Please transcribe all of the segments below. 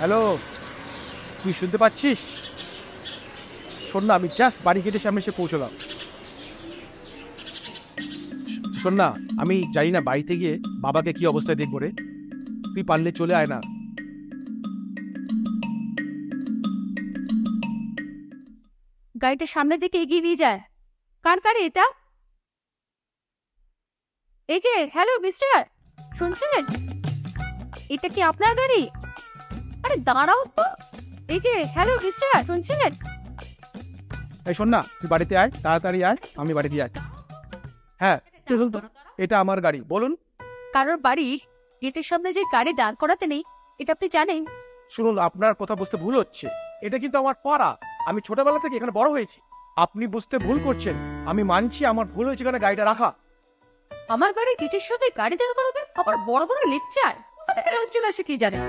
Hello, তুই শুনতে পাচ্ছিস? শোন না, আমি জাস্ট বাড়ি গেটের সামনে এসে পৌঁছলাম। শোন না, আমি জানি না বাড়িতে গিয়ে বাবাকে কি অবস্থায় দেখবো রে। তুই পারলে চলে আয় না। গাড়িটা সামনের দিকে এগিয়ে নিয়ে যায়। কার গাড়ি এটা? এই যে, হ্যালো মিস্টার, শুনছেন? এটা কি আপনার গাড়ি? আরে দাঁড়াও তো। এই যে, হ্যালো মিস্টার, শুনছেন? এই শোন না, তুই বাড়িতে আয়, তাড়াতাড়ি আয়, আমি বাড়িতে আয়। হ্যাঁ, এটা আমার গাড়ি, বলুন। কারোর বাড়ির গেটের সামনে যে গাড়ি দাঁড় করাতে নেই, এটা আপনি জানেন? শুনুন, আপনার কথা বুঝতে ভুল হচ্ছে। এটা কিন্তু আমার পাড়া। আমি ছোটবেলা থেকে এখানে বড় হয়েছি। আপনি বুঝতে ভুল করছেন। আমি মানছি আমার ভুল হয়েছে এখানে গাড়িটা রাখা। আমার বাড়ির গেটের সামনে গাড়ি দাঁড় করাবে? আবার বড় বড় লেকচার কোথা থেকে লোকজন আসে কি জানে।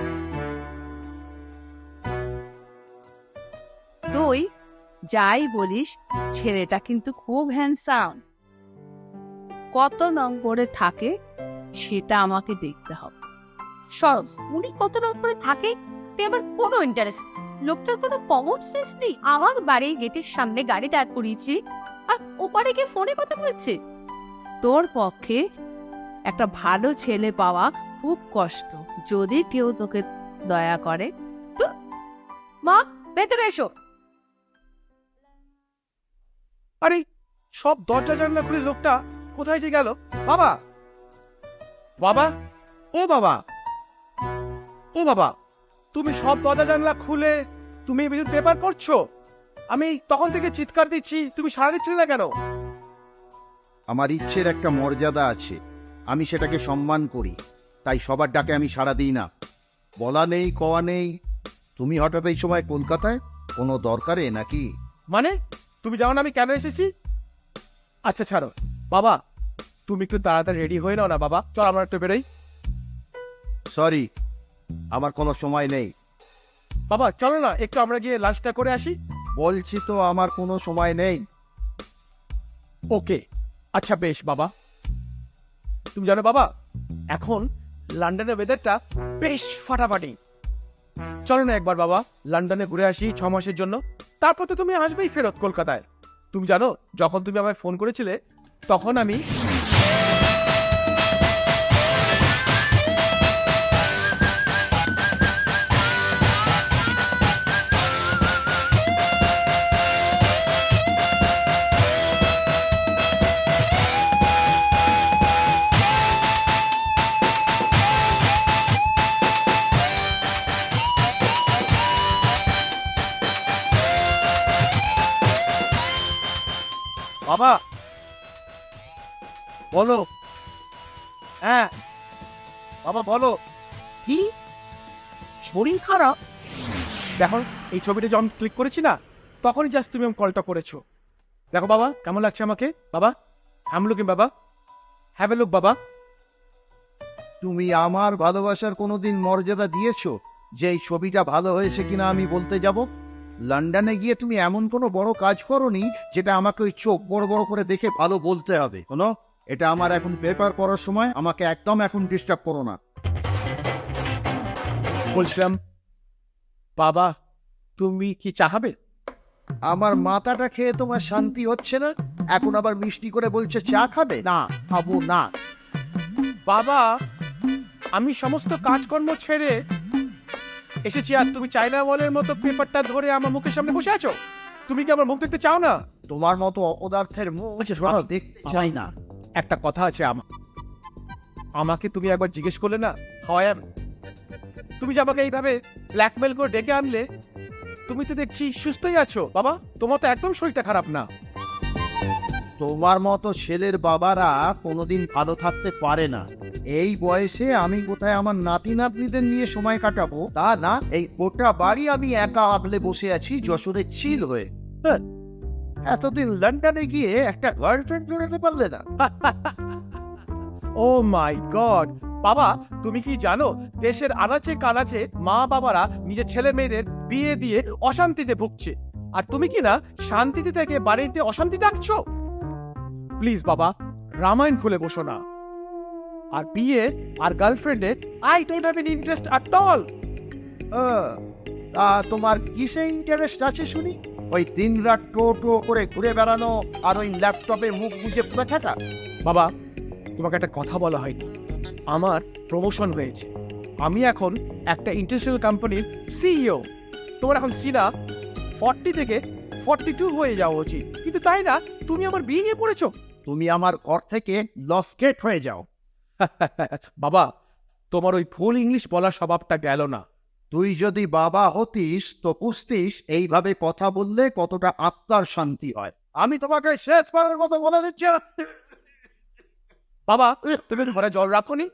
তুই যাই বলিস, ছেলেটা কিন্তু খুব হ্যান্ডসাম। কত নম্বরে থাকে সেটা আমাকে দেখতে হবে। সরস, উনি কত নম্বরে থাকে তে আমার কোনো ইন্টারেস্ট। লোকটার কোনো কমন সেন্স নেই। আমার বাড়ির গেটের সামনে গাড়ি দাঁড় করিয়েছি আর ওপারে গিয়ে ফোনে কথা বলছে। তোর পক্ষে একটা ভালো ছেলে পাওয়া খুব কষ্ট, যদি কেউ তোকে দয়া করে। মা, ভেতরে এসো। আরে, সব দরজা জানলা খুলে লোকটা কোথায় যে গেল? বাবা, বাবা, ও বাবা, ও বাবা, তুমি সব দরজা জানলা খুলে তুমি পেপার পড়ছো? আমি তখন থেকে চিৎকার দিচ্ছি, তুমি সাড়া দিচ্ছিলে না কেন? আমার ইচ্ছের একটা মর্যাদা আছে, আমি সেটাকে সম্মান করি, তাই সবার ডাকে আমি সাড়া দিই না। বলা নেই কওয়া নেই, তুমি হঠাৎ এই সময় কলকাতায়, কোনো দরকারে নাকি? মানে তুমি জানো না আমি কেন এসেছি? আচ্ছা ছাড়ো বাবা, তুমি একটু তাড়াতাড়ি রেডি হয়ে নাও না বাবা, চল আমরা একটু বেরোই। সরি, আমার কোনো সময় নেই। বাবা চলো না, একটু আমরা গিয়ে লাঞ্চটা করে আসি। বলছি তো আমার কোনো সময় নেই। ওকে, আচ্ছা বেশ বাবা। তুমি জানো বাবা, এখন লন্ডনের ওয়েদারটা বেশ ফাটাফাটি। চলো না একবার বাবা লন্ডনে ঘুরে আসি 6 মাসের জন্য, তারপর তো তুমি আসবেই ফেরত কলকাতায়। তুমি জানো, যখন তুমি আমায় ফোন করেছিলে তখন আমি বাবা বলো। হ্যাঁ বাবা বলো। কি শরীর খারাপ? দেখো, এই ছবিটা যখন ক্লিক করেছি না, তখনই জাস্ট তুমি কলটা করেছো। দেখো বাবা কেমন লাগছে আমাকে। বাবা আই লুকিং বাবা, হ্যাভ এ লুক বাবা। তুমি আমার ভালোবাসার কোনোদিন মর্যাদা দিয়েছো যে এই ছবিটা ভালো হয়েছে কিনা আমি বলতে যাব? লন্ডনে গিয়ে তুমি এমন কোনো বড় কাজ করোনি যেটা আমাকে ওই চোখ বড় বড় করে দেখে ভালো বলতে হবে। শোনো, এটা আমার এখন পেপার পড়ার সময়, আমাকে একদম এখন ডিস্টার্ব করো না। বলছিলাম বাবা, তুমি কি চাহাবে? আমার মাথাটা খেয়ে তোমার শান্তি হচ্ছে না, এখন আবার মিষ্টি করে বলছে চা খাবে? না, খাবো না। বাবা, আমি সমস্ত কাজকর্ম ছেড়ে এসেছি আর তুমি চাইনা মলের মতো পেপারটা ধরে আমার মুখের সামনে বসে আছো। তুমি কি আমার মুখ দেখতে চাও না? তোমার মতো অপদার্থের মুখ আচ্ছা, শোনো। আমি দেখতে চাই না। একটা কথা আছে, আমাকে তুমি একবার জিজ্ঞেস করলে না হাউ আই অ্যাম। তুমি যে আমাকে এইভাবে ব্ল্যাকমেল করে ডেকে আনলে, তুমি তো দেখছি সুস্থই আছো বাবা, তোমার তো একদম শরীরটা খারাপ না। তোমার মতো ছেলের বাবারা কোনোদিন ভালো থাকতে পারে না। এই বয়সে আমি কোথায় আমার নাতি নাতনিদের নিয়ে সময় কাটাবো তা না, এই গোটা বাড়ি আমি একা আগলে বসে আছি যশোরে চিল হয়ে। হ্যাঁ, এতদিন লন্ডনে গিয়ে একটা গার্লফ্রেন্ড জোড়াতে পারলে না? ও মাই গড বাবা, তুমি কি জানো দেশের আনাচে কানাচে মা বাবারা নিজের ছেলে মেয়েদের বিয়ে দিয়ে অশান্তিতে ভুগছে, আর তুমি কি না শান্তিতে থেকে বাড়িতে অশান্তি ডাকছো? প্লিজ বাবা, রামায়ণ খুলে বসো না। আর বিয়ে আর গার্লফ্রেন্ডে I don't have any interest at all. তা তোমার কিসে ইন্টারেস্ট আছে শুনি? ওই দিন রাত টো করে ঘুরে বেড়ানো আর ওই ল্যাপটপে মুখ বুঝে পড়ে থাকা? বাবা, তোমাকে একটা কথা বলা হয়নি। আমার প্রমোশন হয়েছে, আমি এখন একটা ইন্টারন্যাশনাল কোম্পানির সিইও। তোমার এখন সিনা 40 থেকে 42 হয়ে যাওয়া উচিত, কিন্তু তাই না, তুমি আমার বিয়ে নিয়ে পড়েছো। তুমি আমার ঘর থেকে লসকেট হয়ে যাও। বাবা, তোমার ওই ফুল ইংলিশ বলার স্বভাবটা গেল না। তুই যদি বাবা হতিস তো বুঝতিস এইভাবে কথা বললে কতটা আত্মার শান্তি হয়। আমি তোমাকে শেষবারের মতো বলে দিচ্ছি। বাবা, তুমি ঘরে জল রাখোনি?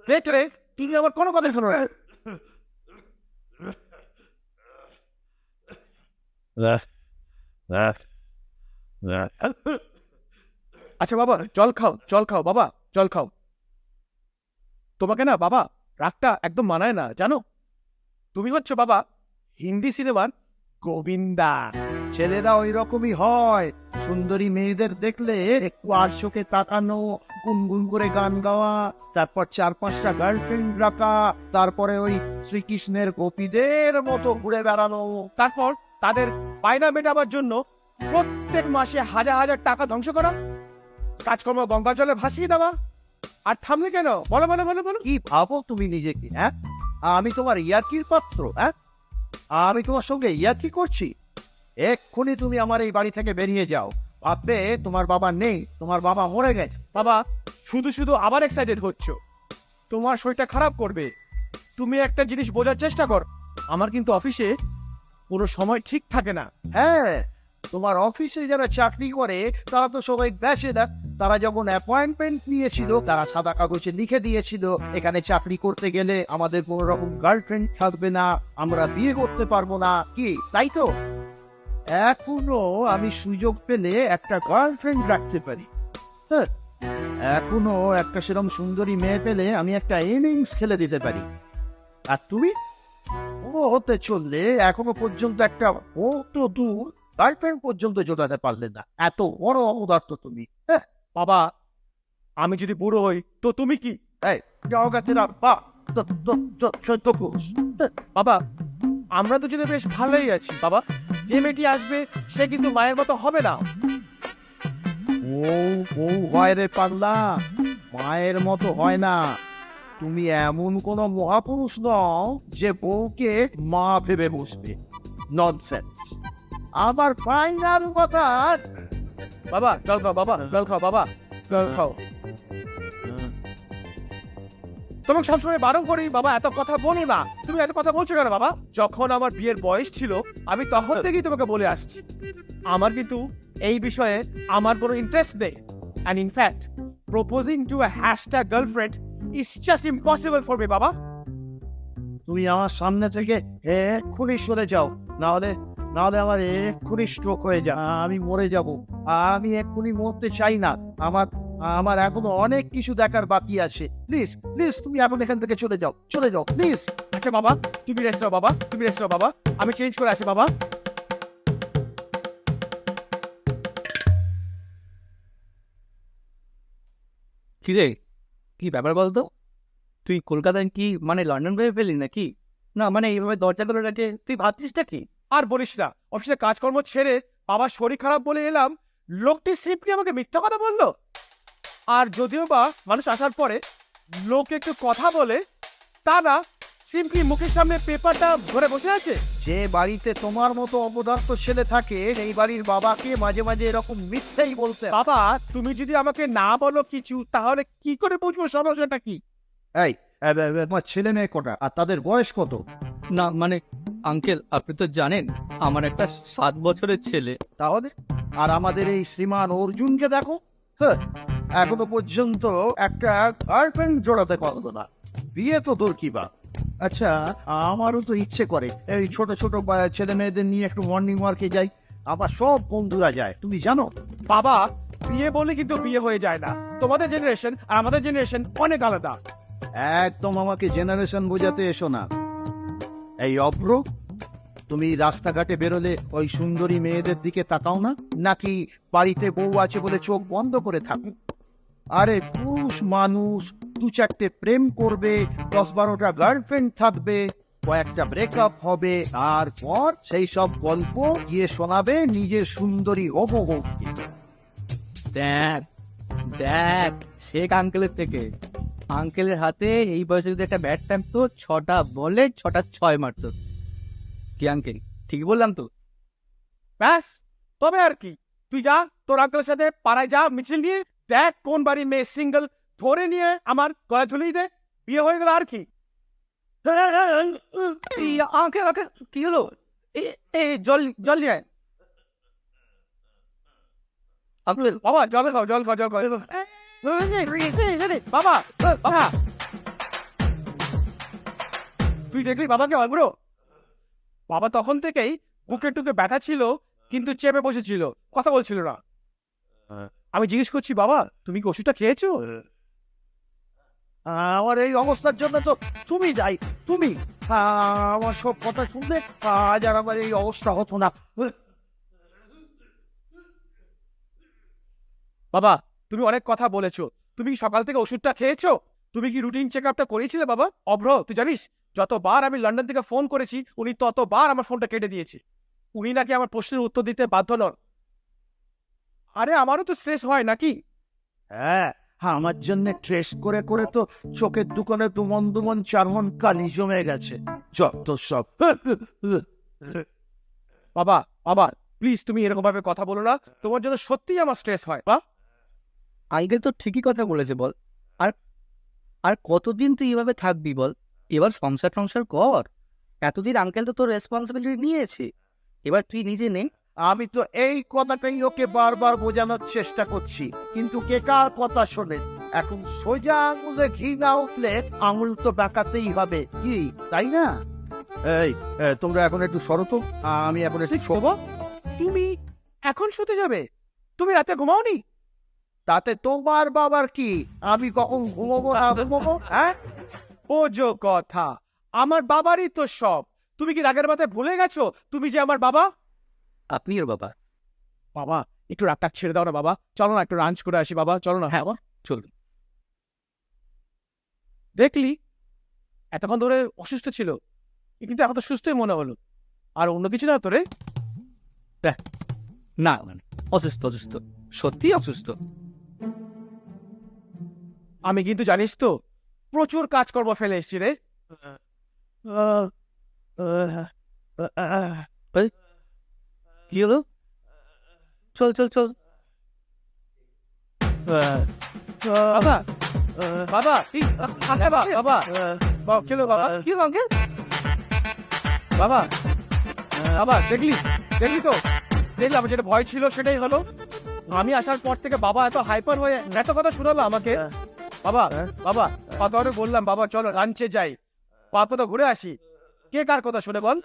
দেখলে তুমি আমার কোনো কথা শোনো না। আচ্ছা বাবা, জল খাও বাবা, জল খাও। তোমাকে না বাবা রাগটা একদম মানায় না, জানো? তুমি হচ্ছে বাবা হিন্দি সিনেমার গোবিন্দা। ছেলেরা ওই রকমই হয়, সুন্দরী মেয়েদের দেখলে একটু আর চোখে তাকানো, গুনগুন করে গান গাওয়া, তারপর 4-5টা গার্লফ্রেন্ড রাখা, তারপরে ওই শ্রীকৃষ্ণের গোপীদের মতো ঘুরে বেড়ানো। তারপর তাদের বায়না মেটাবার জন্য প্রত্যেক মাসে হাজার হাজার টাকা ধ্বংস করা, কাজকর্ম গঙ্গা জলে ভাসিয়ে দেওয়া। আর থামলে কেন? বলো বলো বলো বলো। কি ভাবো তুমি নিজেকে? হ্যাঁ, আমি তোমার ইয়ার্কির পাত্র? হ্যাঁ, আমি তোমার সঙ্গে ইয়ার্কি করছি? এক্ষুনি তুমি আমার এই বাড়ি থেকে বেরিয়ে যাও। ভাববে তোমার বাবা নেই, তোমার বাবা মরে গেছে। বাবা, শুধু শুধু আবার এক্সাইটেড হচ্ছ, তোমার শরীরটা খারাপ করবে। তুমি একটা জিনিস বোঝার চেষ্টা কর, আমার কিন্তু অফিসে পুরো সময় ঠিক থাকে না। হ্যাঁ, তোমার অফিসে যারা চাকরি করে তারা তো সবাই ব্যাচেলর। তারা যখন অ্যাপয়েন্টমেন্ট নিয়েছিল তারা সাদা কাগজে লিখে দিয়েছিল এখানে চাকরি করতে গেলে আমাদের কোনো রকম গার্লফ্রেন্ড থাকবে না, আমরা বিয়ে করতে পারবো না। কি তাই তো? এখনো আমি সুযোগ পেলে একটা গার্লফ্রেন্ড রাখতে পারি। হ্যাঁ, এখনো একটা সেরকম সুন্দরী মেয়ে পেলে আমি একটা ইনিংস খেলে দিতে পারি। আর তুমি পুরো হতে চললে এখনো পর্যন্ত একটা তো দূর গার্লফ্রেন্ড পর্যন্ত জোটাতে পারলে না। এত বড় অপদার্থ তুমি। বাবা, আমি যদি বুড়ো হই তো তুমি কি? এই জগতেরা বা চোদ্দ পুরুষ। বাবা, আমরা দুজনে বেশ ভালোই আছি বাবা। যে মেয়েটি আসবে সে কিন্তু মায়ের মতো হবে না। ও হয় রে পাগলা, মায়ের মতো হয় না। তুমি এমন কোন মহাপুরুষ নও যে বউকে মা ভেবে বসবে। ননসেন্স। আমার ফাইনাল কথা। বাবা জল খাও, বাবা জল খাও, বাবা জল খাও। তোমাকে সবসময় বারণ করি বাবা এত কথা বলো না। তুমি এত কথা বলছো কেন বাবা? যখন আমার বিয়ের বয়স ছিল আমি তখন থেকেই তোমাকে বলে আসছি, আমার কিন্তু এই বিষয়ে আমার কোনো ইন্টারেস্ট নেই। And in fact, proposing to a hashtag girlfriend is just impossible for me, বাবা। তুমি আমার সামনে থেকে এক্ষুনি সরে যাও, না হলে আমার এক্ষুনি স্ট্রোক হয়ে যা, আমি মরে যাব। আমি এক্ষুনি মরতে চাই না। আমার এখনো অনেক কিছু দেখার বাকি আছে। প্লিজ তুমি এখন এখান থেকে চলে যাও প্লিজ। আচ্ছা বাবা, তুমি রেস্ট নাও বাবা, তুমি রেস্ট নাও বাবা, আমি চেঞ্জ করে আসি বাবা। কি রে, কি ব্যাপার বলতো? তুই কলকাতায় কি মানে লন্ডন ভেবে ফেলি নাকি? না মানে এইভাবে দরজা করে রাখে, তুই ভাবছিসটা কি? আর বলিস না, অফিসে কাজকর্ম ছেড়ে বাবার শরীর খারাপ বলে এলাম, লোকটি সিম্পলি আমাকে মিথ্যা কথা বললো। আর যদিও বা মানুষ আসার পরে লোক একটু কথা বলে, তা না সিম্পলি মুখের সামনে পেপারটা ধরে বসে আছে। যে বাড়িতে তোমার মতো অপদার্থ ছেলে থাকে সেই বাড়ির বাবাকে মাঝে মাঝে এরকম মিথ্যেই বলতে। বাবা, তুমি যদি আমাকে না বলো কিছু, তাহলে কি করে বুঝবো সমস্যাটা কি? এই তোমার ছেলে মেয়ে কটা আর তাদের বয়স কত? না মানে আঙ্কেল, আপনি তো জানেন আমার একটা 7 বছরের ছেলে। তাহলে আর আমাদের এই শ্রীমান অর্জুনকে দেখো, এখনো পর্যন্ত একটা গার্লফ্রেন্ড জোড়াতে পারলো না, বিয়ে তো দূর কি বা। আচ্ছা, আমারও তো ইচ্ছে করে এই ছোট ছোট ছেলে মেয়েদের নিয়ে একটু মর্নিং ওয়ার্কে যাই। আমার সব বন্ধুরা যায়, তুমি জানো। বাবা, বিয়ে বলে কিন্তু বিয়ে হয়ে যায় না। তোমাদের জেনারেশন আর আমাদের জেনারেশন অনেক আলাদা। একদম আমাকে জেনারেশন বোঝাতে এসো না। এই অভ্র, তুমি রাস্তাঘাটে বেরোলে ওই সুন্দরী মেয়েদের দিকে তাকাও না, নাকি বাড়িতে বউ আছে বলে চোখ বন্ধ করে থাকো? আরে পুরুষ মানুষ 2-4টে প্রেম করবে, 10-12টা গার্লফ্রেন্ড থাকবে, কয়েকটা ব্রেকআপ হবে, তারপর সেই সব গল্প গিয়ে শোনাবে নিজের সুন্দরী হবু বউকে। দেখ দেখ শেখ আঙ্কেলের থেকে। আঙ্কেলের হাতে এই বয়সে যদি একটা ব্যাট থাকতো, 6টা বলে 6টা 6 মারতো। কি আঙ্কেল, ঠিক বললাম তো? ব্যাস, তবে আর কি, তুই যা তোর আঙ্কেলের সাথে পাড়ায় যা, মিছিল নিয়ে দেখ কোন বাড়ির মেয়ে সিঙ্গেল, ধরে নিয়ে আমার গলা ঝুলিয়ে দে, বিয়ে হয়ে গেল আর কি। এই আঙ্কেল আঙ্কেল কি হলো? এই জল জল নিয়ে আয়। আঙ্কেল বাবা জল খাও, জল খাও, জল খাও। বাবা, বাবা, তুই দেখলি বাবাকে অগ্রো? বাবা তখন থেকেই বুকে টুকে ব্যথা ছিল, কিন্তু চেপে বসেছিল, কথা বলছিল না। আমি জিজ্ঞেস করছি, বাবা তুমি কি ওষুধটা খেয়েছো? আমার এই অবস্থার জন্য তো তুমি যাই, তুমি আমার সব কথা শুনলে আজ আর আমার এই অবস্থা হতো না। বাবা তুমি অনেক কথা বলেছো, তুমি কি সকাল থেকে ওষুধটা খেয়েছো? তুমি কি রুটিন চেক আপটা করিয়েছিলে বাবা? অভ্র, তুই জানিস যতবার আমি লন্ডন থেকে ফোন করেছি উনি ততবার আমার ফোনটা কেটে দিয়েছে। উনি নাকি আমার প্রশ্নের উত্তর দিতে বাধ্য নন। আরে আমারও তো স্ট্রেস হয় নাকি? হ্যাঁ, আমার জন্য ট্রেস করে করে তো চোখের দোকানে দুমন দুমন চারমন কালি জমে গেছে, যত সব। বাবা, বাবা প্লিজ তুমি এরকম ভাবে কথা বলো না, তোমার জন্য সত্যিই আমার স্ট্রেস হয়। বা আঙ্কেল তো ঠিকই কথা বলেছে বল। আর আর কতদিন তুই এভাবে থাকবি বল? এবার সংসার টংসার কর। এতদিন আঙ্কেল তো তোর রেসপন্সিবিলিটি নিয়েছে, এবার তুই নিজে নে। আমি তো এই কথাটাই ওকে বারবার বোঝানোর চেষ্টা করছি, কিন্তু কে কার কথা শোনে? এখন সোজা আঙুলে ঘি না উঠলে আঙুল তো বাঁকাতেই হবে, কি তাই না? এই তোমরা এখন একটু সরো তো, আমি এখন একটু শোবো। তুমি এখন শুতে যাবে? তুমি রাতে ঘুমাওনি? তাতে তোমার বাবার কি? আমি কখন ঘুমোবো না ঘুমোবো? হ্যাঁ, ও যো কথা, আমার বাবারই তো সব। তুমি কি রাগের মাথায় ভুলে গেছো তুমি যে আমার বাবা? আপনি ওর বাবা। বাবা একটু রাগটা ছেড়ে দাও না বাবা, চলো না একটু লাঞ্চ করে আসি বাবা, চলো না। হ্যাঁ বাবা, চল। দেখলি এতক্ষণ ধরে অসুস্থ ছিল, কিন্তু এখন তো সুস্থই মনে হলো। আর অন্য কিছু না তোরে? না মানে অসুস্থ অসুস্থ, সত্যি অসুস্থ। আমি কিন্তু জানিস তো প্রচুর কাজকর্ম ফেলে এসছি রে। কি হলো? চল চল চল। বাবা, বাবা, বাবা, বাবা, বাবা, কি হলো বাবা? কি হলো আঙ্কেল? বাবা, বাবা দেখলি, দেখলি তো, দেখলাম যেটা ভয় ছিল সেটাই হলো। আমি আসার পর থেকে বাবা এত হাইপার হয়ে এত কথা শোনালো আমাকে। বাবা, বাবা কত করে বললাম বাবা চলো লাঞ্চে যাই, পাপা তো ঘুরে আসি, কে কার কথা শুনে বল?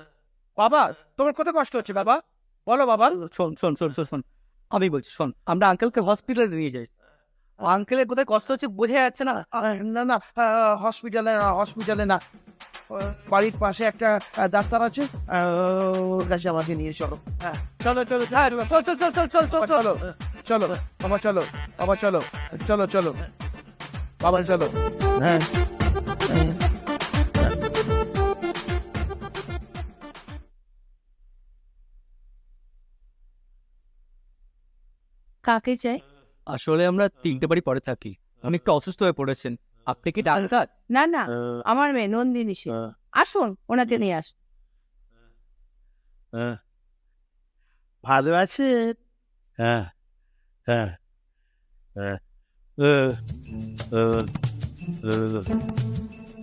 বাবা তোমার কত কষ্ট হচ্ছে বাবা, বলো বাবা। শোন শোন শোন শোন শোন, আমি বলছি শোন, আমরা আঙ্কেলকে হসপিটালে নিয়ে যাই। আঙ্কেলের কোথায় কষ্ট হচ্ছে বোঝা যাচ্ছে না। না না, হসপিটালে না, হসপিটালে না, বাড়ির পাশে একটা ডাক্তার আছে, ওর কাছে আমাকে নিয়ে চলো। চলো চলো চল চল চল চল চল চল চল। চলো চলো বাবা, চলো বাবা, চলো চলো চলো বাবা, চলো। হ্যাঁ, কাকে চাই? আসলে আমরা 3টে বাড়ি পরে থাকি, উনি একটু অসুস্থ হয়ে পড়েছেন। আপনি কি ডাক্তার? না না, আমার মেয়ে নন্দিনী সে। আসুন ওনাকে নিয়ে আসুন। ভালো আছেন? হ্যাঁ হ্যাঁ হ্যাঁ,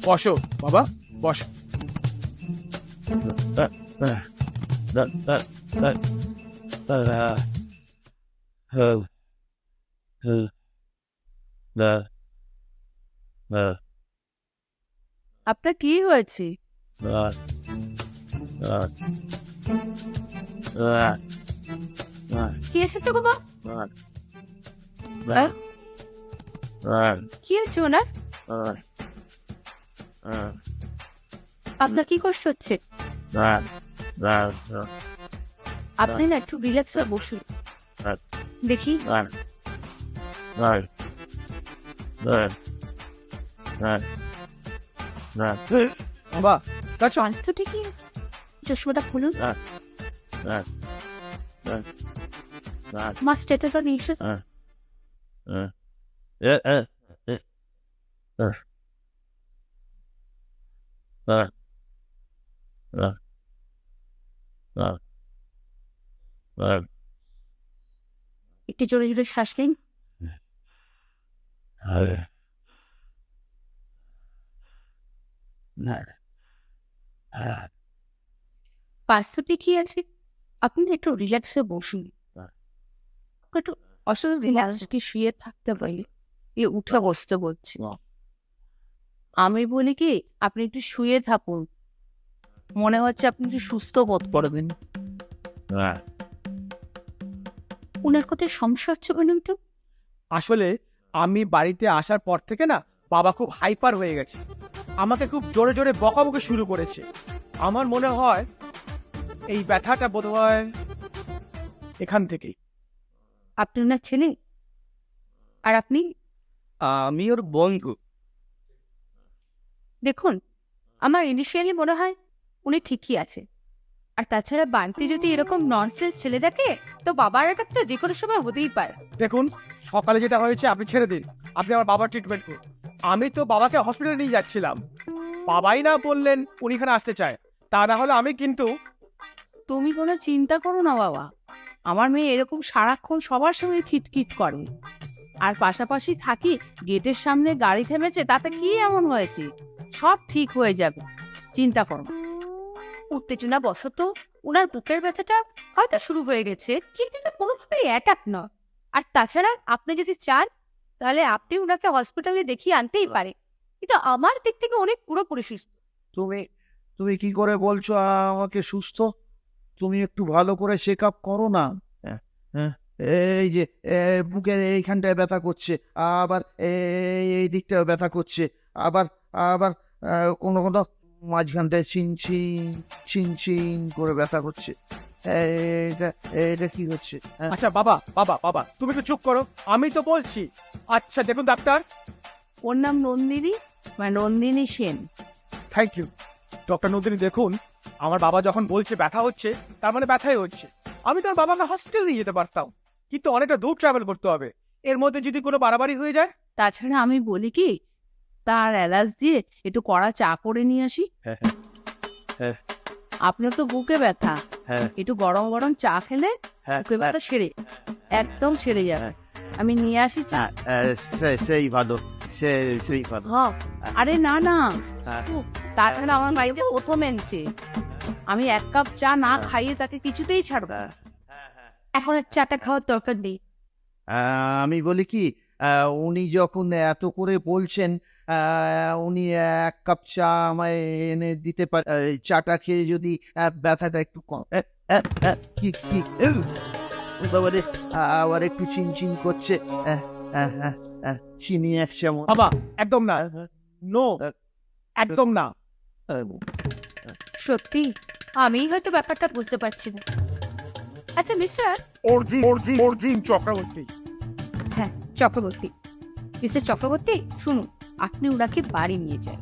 বসো বাবা, বসো। আপনার কি হয়েছে? কি এসেছে বাবা? কি হয়েছে ওনার? আপনার কি কষ্ট হচ্ছে? আপনি না একটু রিল্যাক্স হয়ে বসুন দেখি। বাবা That's all. পালস তো ঠিকই আছে। চশমাটা খুলুন। মা স্টেথোস্কোপ নিয়ে এসো। একটু জোরে জোরে শ্বাস নিন। পালস তো ঠিকই আছে। আপনি না একটু রিল্যাক্সে বসুন। একটু অসুস্থ রিল্যাক্স কি শুয়ে থাকতে পারি, এ উঠে বসতে বলছি। আমি বলি কি আপনি একটু শুয়ে থাকুন, মনে হচ্ছে আপনি একটু সুস্থ বোধ করবেন। ওনার কোথায় সমস্যা হচ্ছে বলুন তো? আসলে আমি বাড়িতে আসার পর থেকে না বাবা খুব হাইপার হয়ে গেছে, আমাকে খুব জোরে জোরে বকাবকি শুরু করেছে। আমার মনে হয় এই ব্যথাটা বোধহয় এখান থেকেই। আপনি ওনার ছেলে আর আপনি? আমি ওর বন্ধু। দেখুন, আমার ইনিশিয়ালি মনে হয় উনি ঠিকই আছে। আর তাছাড়া বাড়িতে যদি এরকম ননসেন্স ছেলে থাকে তো বাবার একটা যে কোনো সময় হতেই পারে। দেখুন, সকালে যেটা হয়েছে আপনি ছেড়ে দিন, আপনি আমার বাবার ট্রিটমেন্ট করুন। আমি তো বাবাকে হসপিটালে নিয়ে যাচ্ছিলাম, বাবাই না বললেন উনি এখানে আসতে চায়, তা না হলে আমি কিন্তু। তুমি কোনো চিন্তা করো না বাবা, আমার মেয়ে এরকম সারাক্ষণ সবার সঙ্গে খিটখিট করে। আর পাশাপাশি থাকি, গেটের সামনে গাড়ি থেমেছে, তাতে কি এমন হয়েছে? সব ঠিক হয়ে যাবে, চিন্তা করো না। উত্তেজনা বশত ওনার বুকের ব্যথাটা হয়তো শুরু হয়ে গেছে, কিন্তু এটা কোনোভাবেই অ্যাটাক নয়। আর তাছাড়া আপনি যদি চান তাহলে আপনি ওনাকে হসপিটালে দেখিয়ে আনতেই পারে, কিন্তু আমার দিক থেকে অনেক পুরোপুরি সুস্থ। তুমি তুমি কি করে বলছো আমাকে সুস্থ? তুমি একটু ভালো করে চেক আপ করো না। এই যে বুকের এইখানটায় ব্যথা করছে, আবার এই দিকটাও ব্যথা করছে, আবার আবার কোনো কোনো মাঝখানটায় চিনচিন চিনচিন করে ব্যথা করছে। এটা এটা কি হচ্ছে? আচ্ছা বাবা বাবা বাবা তুমি একটু চুপ করো, আমি তো বলছি। আচ্ছা দেখুন ডাক্তার। ওর নাম নন্দিনী, মানে Nandini Sen. Thank you doctor Nandini. দেখুন, আমার বাবা যখন বলছে ব্যথা হচ্ছে, তার মানে ব্যথাই হচ্ছে। আমি তো আমার বাবাকে হসপিটালে নিয়ে যেতে পারতাম, কিন্তু অনেকটা দূর ট্রাভেল করতে হবে। এর মধ্যে যদি কোনো বাড়াবাড়ি হয়ে যায়। তাছাড়া আমি বলি কি, তার এলাচ দিয়ে একটু কড়া চা করে নিয়ে আসি। আপনার তো বুকে ব্যথা, একটু গরম গরম চা খেলে বুকে ব্যথা সেরে একদম সেরে যাবে। আমি নিয়ে আসি চা। সেই ভালো, সেই ভালো। আরে না না, তাছাড়া আমার বাড়িতে প্রথম এনেছে, আমি 1 কাপ চা না খাইয়ে তাকে কিছুতেই ছাড়ব না। এখন আর চাটা খাওয়ার দরকার নেই। আমি বলি কি, উনি যখন এত করে বলছেন, উনি 1 কাপ চা আমায় এনে দিতে পারে। চাটা খেয়ে যদি ব্যথাটা একটু কম। কি কি বাবারে, আবার একটু চিনচিন করছে। চিনি 1 চামচ। বাবা একদম না, নো, একদম না। সত্যি আমি হয়তো ব্যাপারটা বুঝতে পারছি না। আচ্ছা মিস্টার অর্জুন চক্রবর্তী। হ্যাঁ চক্রবর্তী, মিস্টার চক্রবর্তী শুনুন, আপনি ওনাকে বাড়ি নিয়ে যান।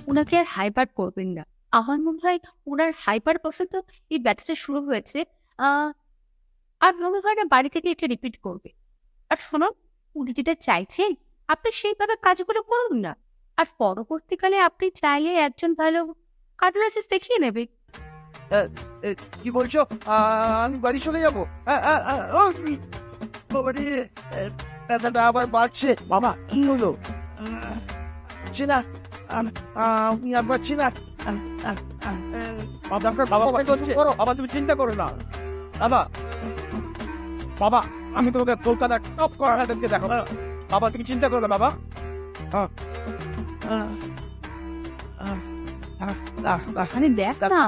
ওনাকে আর হাইপার করবেন না। আমার মনে হয় ওনার হাইপার পছন্দ এই ব্যথাটা শুরু হয়েছে, আর মনে হয় না বাড়ি থেকে এটা রিপিট করবে। আর শুনুন, উনি যেটা চাইছেন আপনি সেইভাবে কাজগুলো করুন না। আর পরবর্তীকালে আপনি চাইলে একজন ভালো কার্ডিওলজিস্ট দেখিয়ে নেবে। কি বলছো? আমি বাড়ি চলে যাবো? বাবারে, ব্যথাটা আবার বাড়ছে। বাবা কি হলো? পারছি না, আমি আর পারছি না। ডাক্তার, বাবা কি হচ্ছে? বাবা তুমি চিন্তা করো না। বাবা বাবা আমি তোমাকে কলকাতার টপ করাকে দেখো। বাবা তুমি চিন্তা করো না বাবা। মানে দেখ না,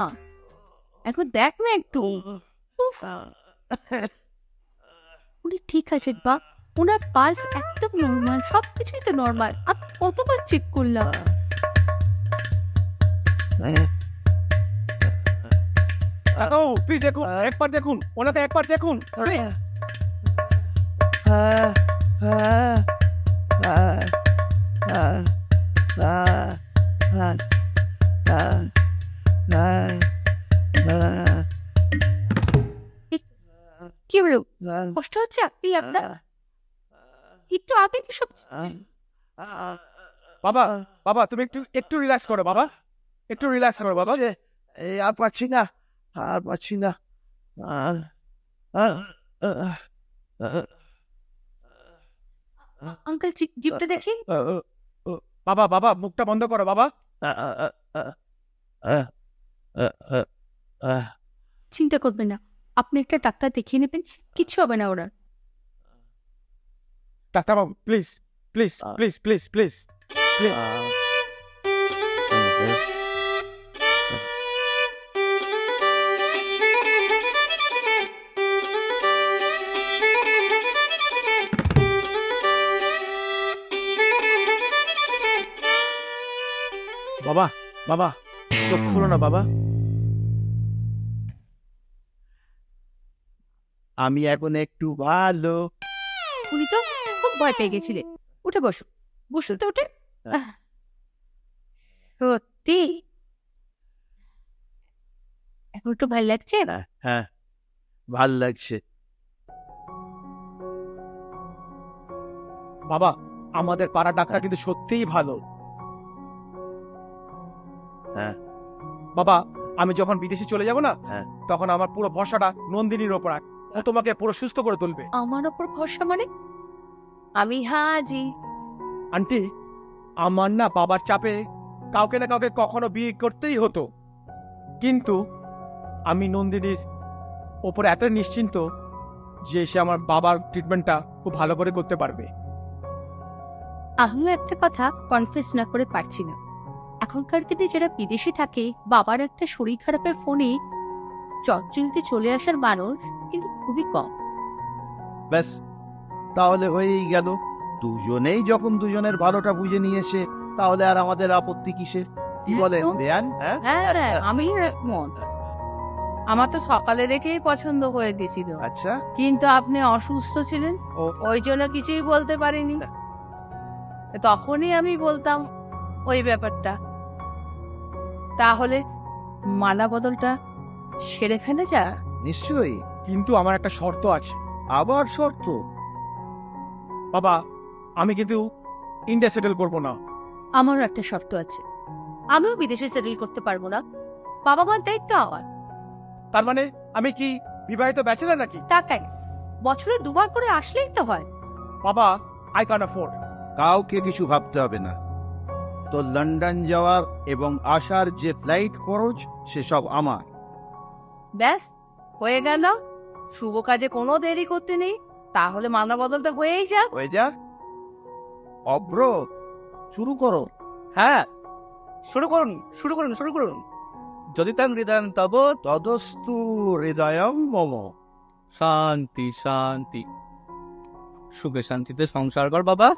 এখন দেখ না একটু। উফ, উনি ঠিক আছে বা, ওনার পালস একদম নর্মাল, সবকিছুই তো নর্মাল। আপনি কতবার চেক করলাম। প্লিজ দেখুন, একবার দেখুন ওনাকে, একবার দেখুন। কষ্ট হচ্ছে আপনি আপনার একটু আগে তো সব বাবা বাবা তুমি একটু একটু রিল্যাক্স করো বাবা, একটু রিল্যাক্স করো বাবা। এই আর পাচ্ছি না, আর পাচ্ছি না। আহ, আহ, আহ, আহ, আঙ্কেল জিপটা দেখি। আহ, বাবা বাবা মুখটা বন্ধ করো বাবা। আহ, আহ, আহ, আহ, আহ, আহ, আহ। চিন্তা করবেন না, আপনি একটা ডাক্তার দেখিয়ে নেবেন, কিচ্ছু হবে না ওনার। ডাক্তারবাবু please please please please please please. বাবা বাবা চোখ খুলো না বাবা। আমি এখন একটু ভালো। উনি তো খুব ভয় পেয়ে গেছিলেন। উঠে বসো, বসো তো উঠে। সত্যি এখন একটু ভালো লাগছে? হ্যাঁ, ভাল লাগছে। বাবা আমাদের পাড়া ডাক্তার কিন্তু সত্যিই ভালো। হ্যাঁ। বাবা আমি যখন বিদেশে চলে যাব না, হ্যাঁ। তখন আমার পুরো ভরসাটা নন্দিনীর ওপর। ও তোমাকে পুরো সুস্থ করে তুলবে। আমার ওপর ভরসা মানে? আমি হাজি। আন্টি আমার না বাবার চাপে কাউকে না কাউকে কখনো বিয়ে করতেই হতো, কিন্তু আমি নন্দিনীর ওপর এত নিশ্চিন্ত যে সে আমার বাবার ট্রিটমেন্টটা খুব ভালো করে করতে পারবে। আমিও একটা কথা কনফেস না করে পারছি না, এখনকার দিনে যারা বিদেশে থাকে বাবার একটা শরীর খারাপের ফোনে চটচলতে চলে আসার মানুষ কিন্তু খুবই কম। ব্যাস, তাহলে হয়েই গেল। দুজনেই যখন দুজনের ভালোটা বুঝে নিয়েছে, তাহলে আর আমাদের আপত্তি কিসের? কি হ্যাঁ বলেন তো। দেয়ান? হ্যাঁ, হ্যাঁ, আমি একমত। আমার তো সকালে রেখেই পছন্দ হয়ে গেছিল, আচ্ছা। কিন্তু আপনি অসুস্থ ছিলেন, ও ওই জন্য কিছুই বলতে পারিনি। তখনই আমি বলতাম ওই ব্যাপারটা। তাহলে মালা বদলটা সেরে ফেলে যা। নিশ্চয়ই। কিন্তু আমার একটা শর্ত আছে। আবার শর্ত? বাবা আমি কিন্তু ইন্ডিয়া সেটেল করবো না। আমারও একটা শর্ত আছে, আমিও বিদেশে সেটেল করতে পারবো না। বাবা মার দায়িত্ব আমার। তার মানে আমি কি বিবাহিত ব্যাচেলার নাকি? টাকায় বছরে দুবার করে আসলেই তো হয়। বাবা আই ক্যান অ্যাফোর্ড। কাউকে কিছু ভাবতে হবে না। তো লন্ডন যাওয়ার এবং আসার যে ফ্লাইট খরচ, সেসব আমার। ব্যাস হয়ে গেল। শুভ কাজে কোনো দেরি করতে নেই। তাহলে মালা বদলটা হয়েই যাক। হয়ে যা। অভ্র, শুরু করো। হ্যাঁ, শুরু করুন শুরু করুন শুরু করুন। যদি তাং হৃদয়ং তব তদস্তু হৃদয়ং মম। শান্তি শান্তি, সুখে শান্তিতে সংসার কর বাবা।